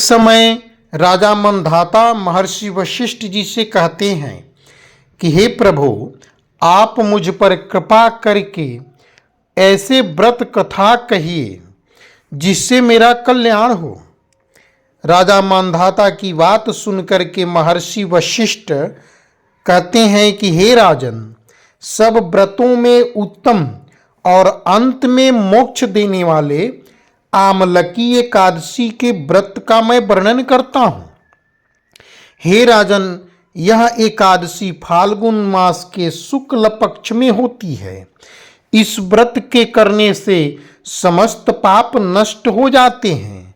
समय राजा मंधाता महर्षि वशिष्ठ जी से कहते हैं कि हे प्रभु, आप मुझ पर कृपा करके ऐसे व्रत कथा कहिए जिससे मेरा कल्याण हो। राजा मंधाता की बात सुनकर के महर्षि वशिष्ठ कहते हैं कि हे राजन, सब व्रतों में उत्तम और अंत में मोक्ष देने वाले आमलकी एकादशी के व्रत का मैं वर्णन करता हूँ। हे राजन, यह एकादशी फाल्गुन मास के शुक्ल पक्ष में होती है। इस व्रत के करने से समस्त पाप नष्ट हो जाते हैं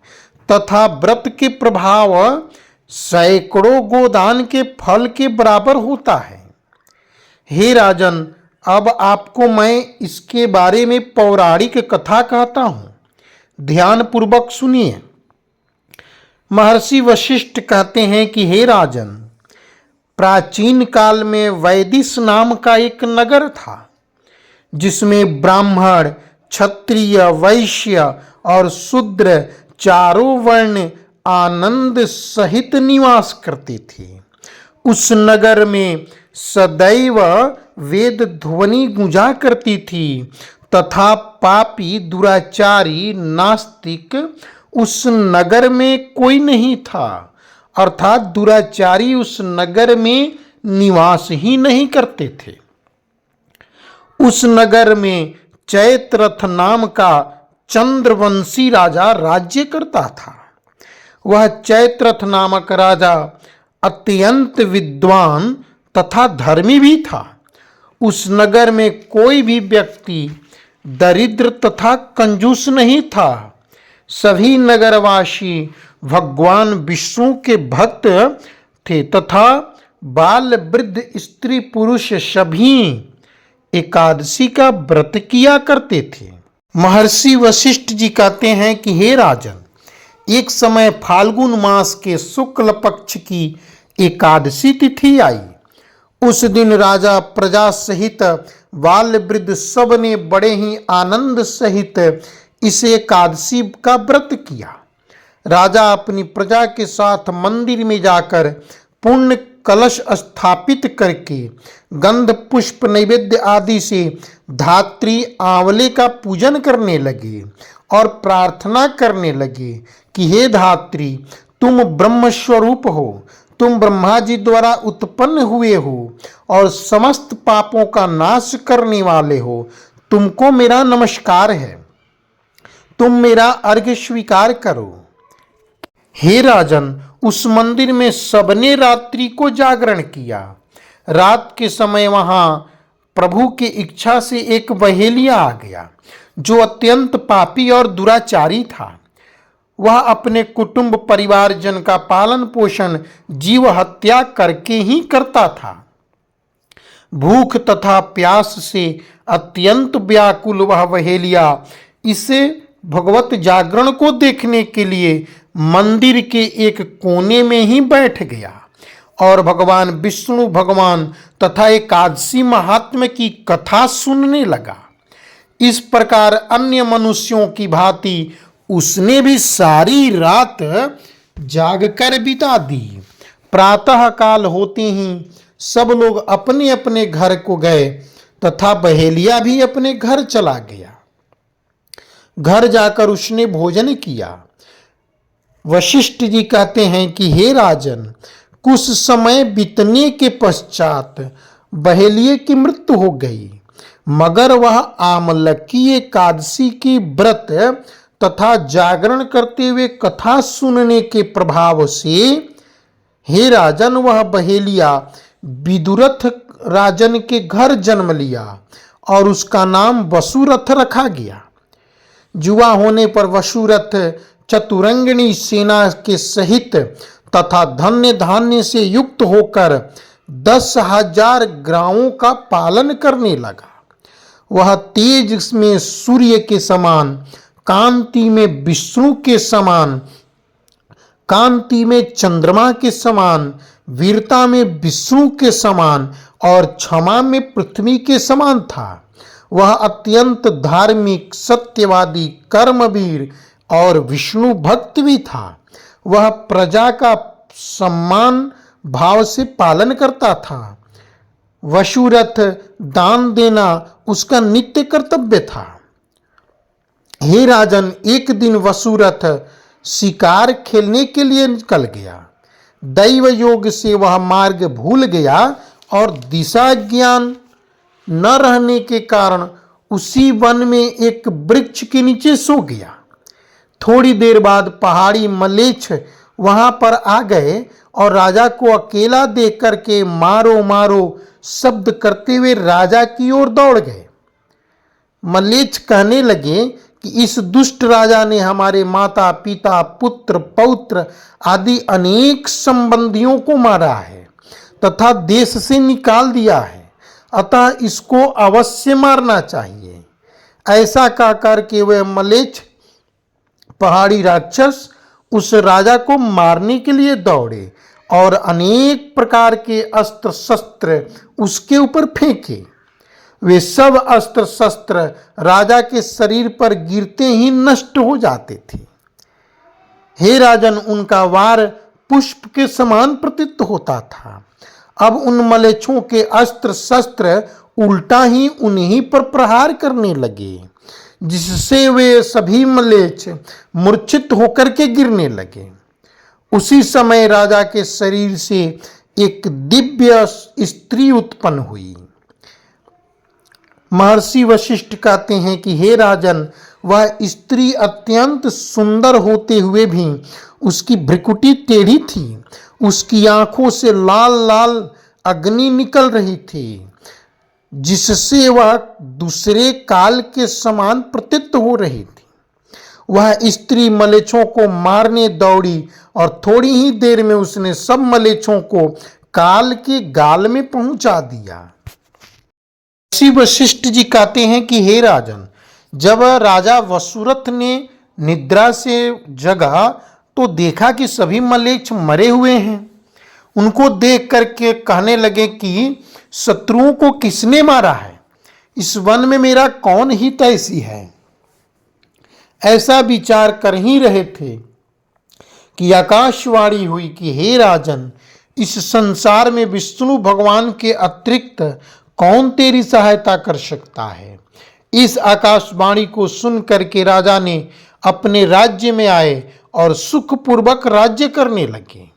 तथा व्रत के प्रभाव सैकड़ों गोदान के फल के बराबर होता है। हे राजन, अब आपको मैं इसके बारे में पौराणिक कथा कहता हूँ, ध्यान पूर्वक सुनिए। महर्षि वशिष्ठ कहते हैं कि हे राजन, प्राचीन काल में वैदिश नाम का एक नगर था जिसमें ब्राह्मण, क्षत्रिय, वैश्य और शूद्र चारों वर्ण आनंद सहित निवास करते थे। उस नगर में सदैव वेद ध्वनि गूंजा करती थी तथा पापी, दुराचारी, नास्तिक उस नगर में कोई नहीं था, अर्थात दुराचारी उस नगर में निवास ही नहीं करते थे। उस नगर में चैत्ररथ नाम का चंद्रवंशी राजा राज्य करता था। वह चैत्ररथ नामक राजा अत्यंत विद्वान तथा धर्मी भी था। उस नगर में कोई भी व्यक्ति दरिद्र तथा कंजूस नहीं था। सभी नगरवासी भगवान विष्णु के भक्त थे तथा बाल, वृद्ध, स्त्री, पुरुष सभी एकादशी का व्रत किया करते थे। महर्षि वशिष्ठ जी कहते हैं कि हे राजन, एक समय फाल्गुन मास के शुक्ल पक्ष की एकादशी तिथि आई। उस दिन राजा प्रजा सहित बाल, वृद्ध सब ने बड़े ही आनंद सहित इस एकादशी का व्रत किया। राजा अपनी प्रजा के साथ मंदिर में जाकर पुण्य कलश स्थापित करके गंध, पुष्प, नैवेद्य आदि से धात्री आंवले का पूजन करने लगे और प्रार्थना करने लगे कि हे धात्री, तुम ब्रह्म स्वरूप हो, तुम ब्रह्मा जी द्वारा उत्पन्न हुए हो और समस्त पापों का नाश करने वाले हो। तुमको मेरा नमस्कार है, तुम मेरा अर्घ्य स्वीकार करो। हे राजन, उस मंदिर में सबने रात्रि को जागरण किया। रात के समय वहां प्रभु की इच्छा से एक बहेलिया आ गया जो अत्यंत पापी और दुराचारी था। वह अपने कुटुंब परिवारजन का पालन पोषण जीव हत्या करके ही करता था। भूख तथा प्यास से अत्यंत व्याकुल वह बहेलिया इसे भगवत जागरण को देखने के लिए मंदिर के एक कोने में ही बैठ गया और भगवान विष्णु भगवान तथा एकादशी महात्म्य की कथा सुनने लगा। इस प्रकार अन्य मनुष्यों की भांति उसने भी सारी रात जागकर बिता दी। प्रातः काल होते ही सब लोग अपने अपने घर को गए तथा बहेलिया भी अपने घर चला गया। घर जाकर उसने भोजन किया। वशिष्ठ जी कहते हैं कि हे राजन, कुछ समय बीतने के पश्चात बहेलिये की मृत्यु हो गई, मगर वह आमलकी एकादशी की व्रत तथा जागरण करते हुए कथा सुनने के प्रभाव से हे राजन, वह बहेलिया विदुरथ राजन के घर जन्म लिया और उसका नाम वसुरथ रखा गया। युवा होने पर वसुरथ चतुरंगिणी सेना के सहित तथा धन्य धान्य से युक्त होकर 10,000 गांवों का पालन करने लगा। वह तेज में सूर्य के समान, कांति में विष्णु के समान, कांति में चंद्रमा के समान, वीरता में विष्णु के समान और क्षमा में पृथ्वी के समान था। वह अत्यंत धार्मिक, सत्यवादी, कर्मवीर और विष्णु भक्त भी था। वह प्रजा का सम्मान भाव से पालन करता था। वसुरथ दान देना उसका नित्य कर्तव्य था। हे राजन, एक दिन वसुरथ शिकार खेलने के लिए निकल गया। दैव योग से वह मार्ग भूल गया और दिशा ज्ञान न रहने के कारण उसी वन में एक वृक्ष के नीचे सो गया। थोड़ी देर बाद पहाड़ी मलेच्छ वहां पर आ गए और राजा को अकेला देख करके मारो मारो शब्द करते हुए राजा की ओर दौड़ गए। मलेच्छ कहने लगे कि इस दुष्ट राजा ने हमारे माता पिता पुत्र पौत्र आदि अनेक संबंधियों को मारा है तथा देश से निकाल दिया है, अतः इसको अवश्य मारना चाहिए। ऐसा कहकर के वह मलेच्छ पहाड़ी राक्षस उस राजा को मारने के लिए दौड़े और अनेक प्रकार के अस्त्र शस्त्र उसके ऊपर फेंके। वे सब अस्त्र शस्त्र राजा के शरीर पर गिरते ही नष्ट हो जाते थे। हे राजन, उनका वार पुष्प के समान प्रतीत होता था। अब उन मलेच्छों के अस्त्र शस्त्र उल्टा ही उन्हीं पर प्रहार करने लगे, जिससे वे सभी मलेच्छ मूर्छित होकर के गिरने लगे। उसी समय राजा के शरीर से एक दिव्य स्त्री उत्पन्न हुई। महर्षि वशिष्ठ कहते हैं कि हे राजन, वह स्त्री अत्यंत सुंदर होते हुए भी उसकी भ्रिकुटी टेढ़ी थी। उसकी आंखों से लाल लाल अग्नि निकल रही थी, जिससे वह दूसरे काल के समान प्रतीत हो रही थी। वह स्त्री मलेच्छों को मारने दौड़ी और थोड़ी ही देर में उसने सब मलेच्छों को काल के गाल में पहुंचा दिया। ऋषि वशिष्ठ जी कहते हैं कि हे राजन, जब राजा वसुरथ ने निद्रा से जगा तो देखा कि सभी मलेच्छ मरे हुए हैं। उनको देख करके कहने लगे कि शत्रुओं को किसने मारा है? इस वन में मेरा कौन हितैषी है? ऐसा विचार कर ही रहे थे कि आकाशवाणी हुई कि हे राजन, इस संसार में विष्णु भगवान के अतिरिक्त कौन तेरी सहायता कर सकता है? इस आकाशवाणी को सुन करके राजा ने अपने राज्य में आए और सुखपूर्वक राज्य करने लगे।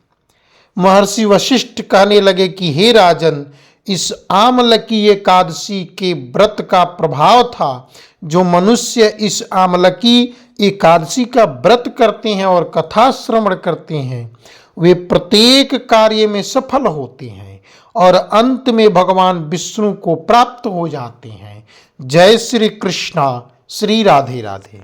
महर्षि वशिष्ठ कहने लगे कि हे राजन, इस आमलकी एकादशी के व्रत का प्रभाव था। जो मनुष्य इस आमलकी एकादशी का व्रत करते हैं और कथा श्रवण करते हैं, वे प्रत्येक कार्य में सफल होते हैं और अंत में भगवान विष्णु को प्राप्त हो जाते हैं। जय श्री कृष्णा। श्री राधे राधे।